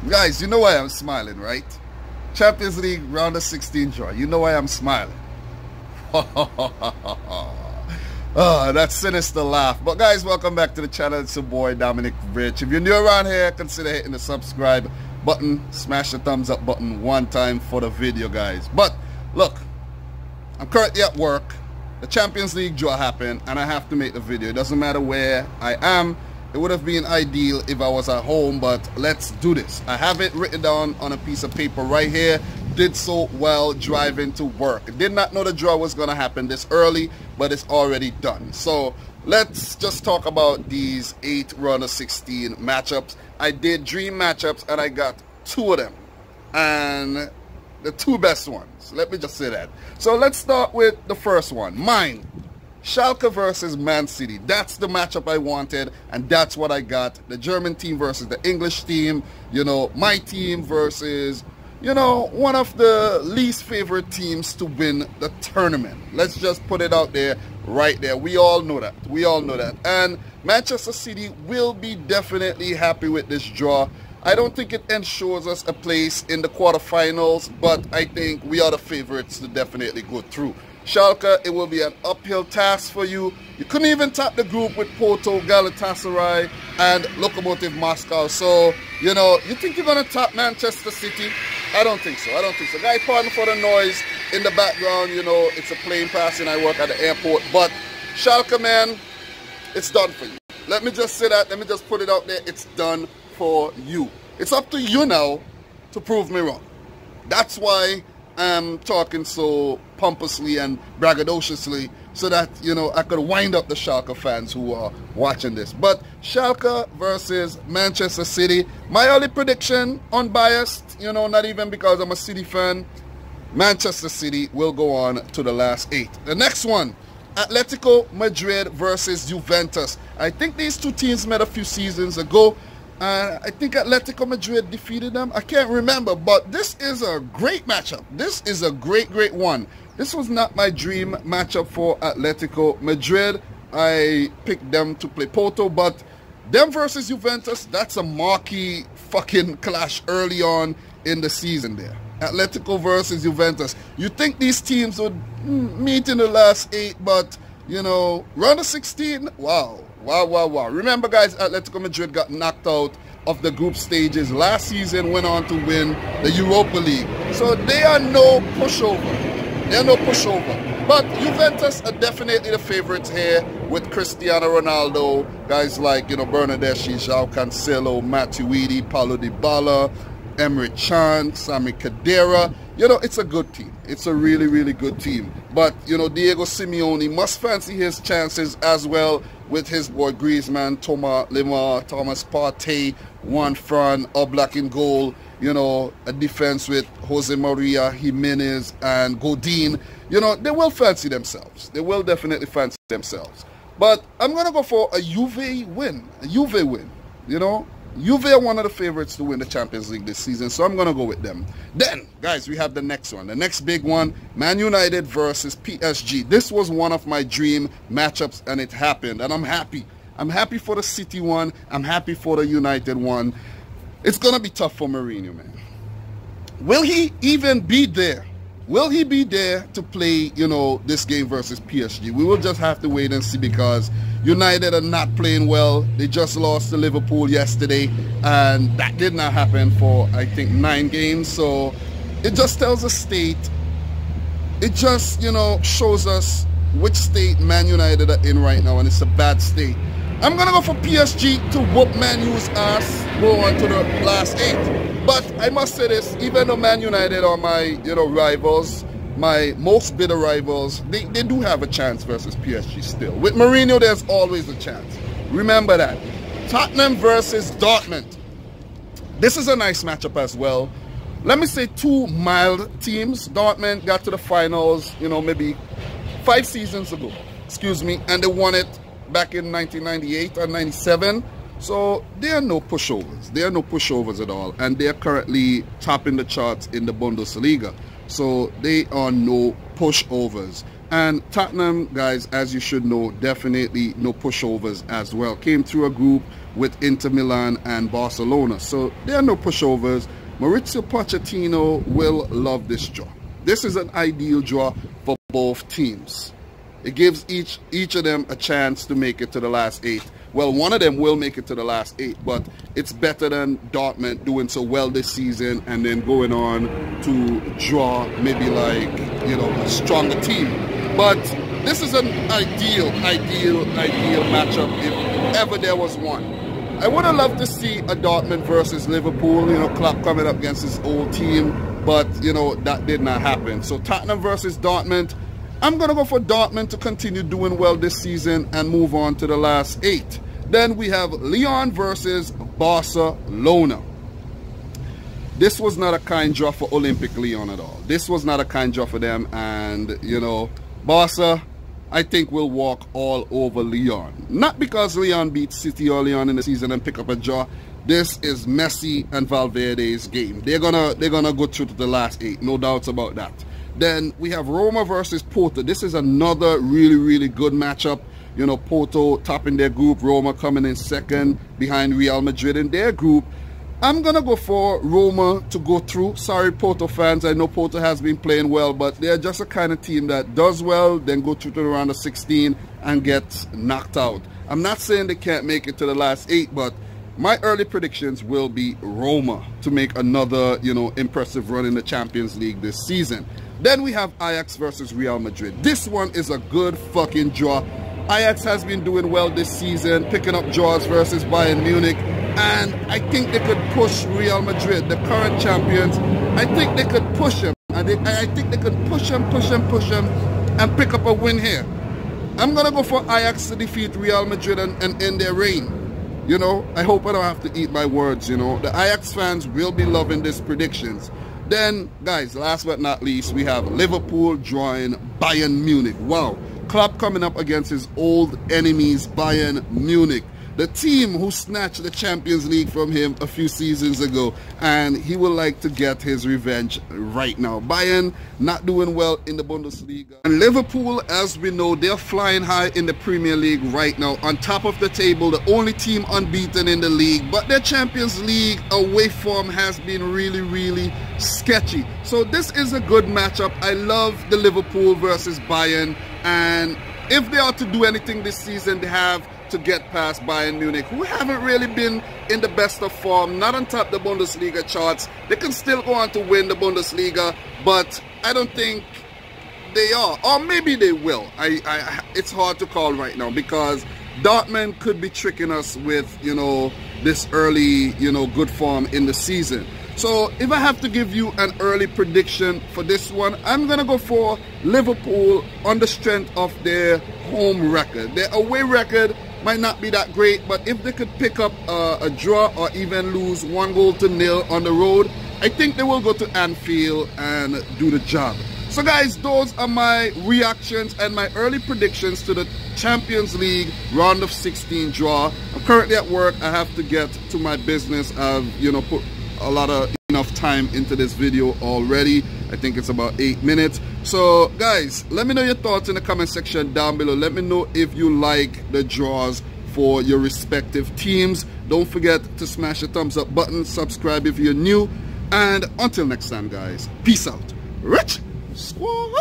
Guys, you know why I'm smiling, right? Champions League round of 16 draw. You know why I'm smiling. Oh, that sinister laugh. But guys, welcome back to the channel. It's your boy Dominic Rich. If you're new around here, consider hitting the subscribe button. Smash the thumbs up button one time for the video, guys. But look, I'm currently at work. The Champions League draw happened and I have to make the video. It doesn't matter where I am. It would have been ideal if I was at home, but let's do this. I have it written down on a piece of paper right here. Did so while driving to work. Did not know the draw was going to happen this early, but it's already done. So let's just talk about these 8 round of 16 matchups. I did dream matchups and I got 2 of them. And the 2 best ones. Let me just say that. So let's start with the first one. Mine. Schalke versus Man City. That's the matchup I wanted, and that's what I got. The German team versus the English team. You know, my team versus, you know, one of the least favorite teams to win the tournament. Let's just put it out there, right there. We all know that. We all know that. And Manchester City will be definitely happy with this draw. I don't think it ensures us a place in the quarterfinals, but I think we are the favorites to definitely go through. Schalke, it will be an uphill task for you. You couldn't even top the group with Porto, Galatasaray, and Lokomotiv Moscow. So, you know, you think you're going to top Manchester City? I don't think so. I don't think so. Guys, pardon for the noise in the background. You know, it's a plane passing. I work at the airport. But Schalke, man, it's done for you. Let me just say that. Let me just put it out there. It's done for you. It's up to you now to prove me wrong. That's why I'm talking so pompously and braggadociously so that, you know, I could wind up the Schalke fans who are watching this. But Schalke versus Manchester City. My early prediction, unbiased, you know, not even because I'm a City fan. Manchester City will go on to the last 8. The next one, Atlético Madrid versus Juventus. I think these 2 teams met a few seasons ago. I think Atlético Madrid defeated them. I can't remember, but this is a great matchup. This is a great one. This was not my dream matchup for Atlético Madrid. I picked them to play Porto, but them versus Juventus, that's a marquee fucking clash early on in the season there. Atlético versus Juventus. You think these teams would meet in the last 8, but, you know, round of 16, wow. Wow. Remember, guys, Atlético Madrid got knocked out of the group stages last season, went on to win the Europa League. So they are no pushover. They're no pushover. But Juventus are definitely the favorites here with Cristiano Ronaldo, guys like, you know, Bernardeschi, João Cancelo, Matuidi, Paulo Dybala, Emre Can, Sami Khedira. You know, it's a good team. It's a really good team. But, you know, Diego Simeone must fancy his chances as well with his boy Griezmann, Thomas Lemar, Thomas Partey, Juan Fran, Oblak in goal. You know, a defense with Jose Maria, Jimenez, and Godin. You know, they will fancy themselves. They will definitely fancy themselves. But I'm going to go for a Juve win. A Juve win, you know. Juve are one of the favorites to win the Champions League this season, so I'm going to go with them. Then, guys, we have the next one. The next big one, Man United versus PSG. This was one of my dream matchups, and it happened, and I'm happy. I'm happy for the City one. I'm happy for the United one. It's going to be tough for Mourinho, man. Will he even be there? Will he be there to play, you know, this game versus PSG? We will just have to wait and see because United are not playing well. They just lost to Liverpool yesterday, and that did not happen for, I think, 9 games. So it just tells a state. It just, you know, shows us which state Man United are in right now, and it's a bad state. I'm going to go for PSG to whoop Man U's ass, go on to the last 8. But I must say this, even though Man United are my, you know, rivals, my most bitter rivals, they do have a chance versus PSG still. With Mourinho, there's always a chance. Remember that. Tottenham versus Dortmund. This is a nice matchup as well. Let me say 2 mild teams. Dortmund got to the finals, you know, maybe 5 seasons ago, excuse me, and they won it back in 1998 or 97. So they are no pushovers. They are no pushovers at all. And they are currently topping the charts in the Bundesliga. So they are no pushovers. And Tottenham, guys, as you should know, definitely no pushovers as well. Came through a group with Inter Milan and Barcelona. So there are no pushovers. Mauricio Pochettino will love this draw. This is an ideal draw for both teams. It gives each of them a chance to make it to the last 8. Well, one of them will make it to the last 8, but it's better than Dortmund doing so well this season and then going on to draw maybe like, you know, a stronger team. But this is an ideal matchup if ever there was one. I would have loved to see a Dortmund versus Liverpool, you know, Klopp coming up against his old team, but, you know, that did not happen. So Tottenham versus Dortmund, I'm going to go for Dortmund to continue doing well this season and move on to the last 8. Then we have Lyon versus Barcelona. This was not a kind draw for Olympic Lyon at all. This was not a kind draw for them. And, you know, Barca, I think, will walk all over Lyon. Not because Lyon beat City or Lyon in the season and pick up a draw. This is Messi and Valverde's game. They're gonna go through to the last 8. No doubts about that. Then we have Roma versus Porto. This is another really good matchup. You know, Porto topping their group, Roma coming in second behind Real Madrid in their group. I'm going to go for Roma to go through. Sorry, Porto fans. I know Porto has been playing well, but they're just a kind of team that does well, then go through to the round of 16 and gets knocked out. I'm not saying they can't make it to the last 8, but my early predictions will be Roma to make another, you know, impressive run in the Champions League this season. Then we have Ajax versus Real Madrid. This one is a good fucking draw. Ajax has been doing well this season, picking up draws versus Bayern Munich. And I think they could push Real Madrid, the current champions. I think they could push them. I think they could push them, and pick up a win here. I'm going to go for Ajax to defeat Real Madrid and end their reign. You know, I hope I don't have to eat my words, you know. The Ajax fans will be loving these predictions. Then, guys, last but not least, we have Liverpool drawing Bayern Munich. Wow. Klopp coming up against his old enemies, Bayern Munich. The team who snatched the Champions League from him a few seasons ago. And he would like to get his revenge right now. Bayern not doing well in the Bundesliga. And Liverpool, as we know, they're flying high in the Premier League right now. On top of the table, the only team unbeaten in the league. But their Champions League away form has been really sketchy. So this is a good matchup. I love the Liverpool versus Bayern. And if they are to do anything this season, they have to get past Bayern Munich, who haven't really been in the best of form, not on top of the Bundesliga charts. They can still go on to win the Bundesliga, but I don't think they are. Or maybe they will. It's hard to call right now because Dortmund could be tricking us with, you know, this early, you know, good form in the season. So if I have to give you an early prediction for this one, I'm going to go for Liverpool on the strength of their home record. Their away record might not be that great, but if they could pick up a draw or even lose 1-0 on the road, I think they will go to Anfield and do the job. So guys, those are my reactions and my early predictions to the Champions League round of 16 draw. I'm currently at work. I have to get to my business. I've, you know, put enough time into this video already. I think it's about 8 minutes. So guys, let me know your thoughts in the comment section down below. Let me know if you like the draws for your respective teams. Don't forget to smash the thumbs up button, subscribe if you're new, and until next time guys, peace out. Rich Squad.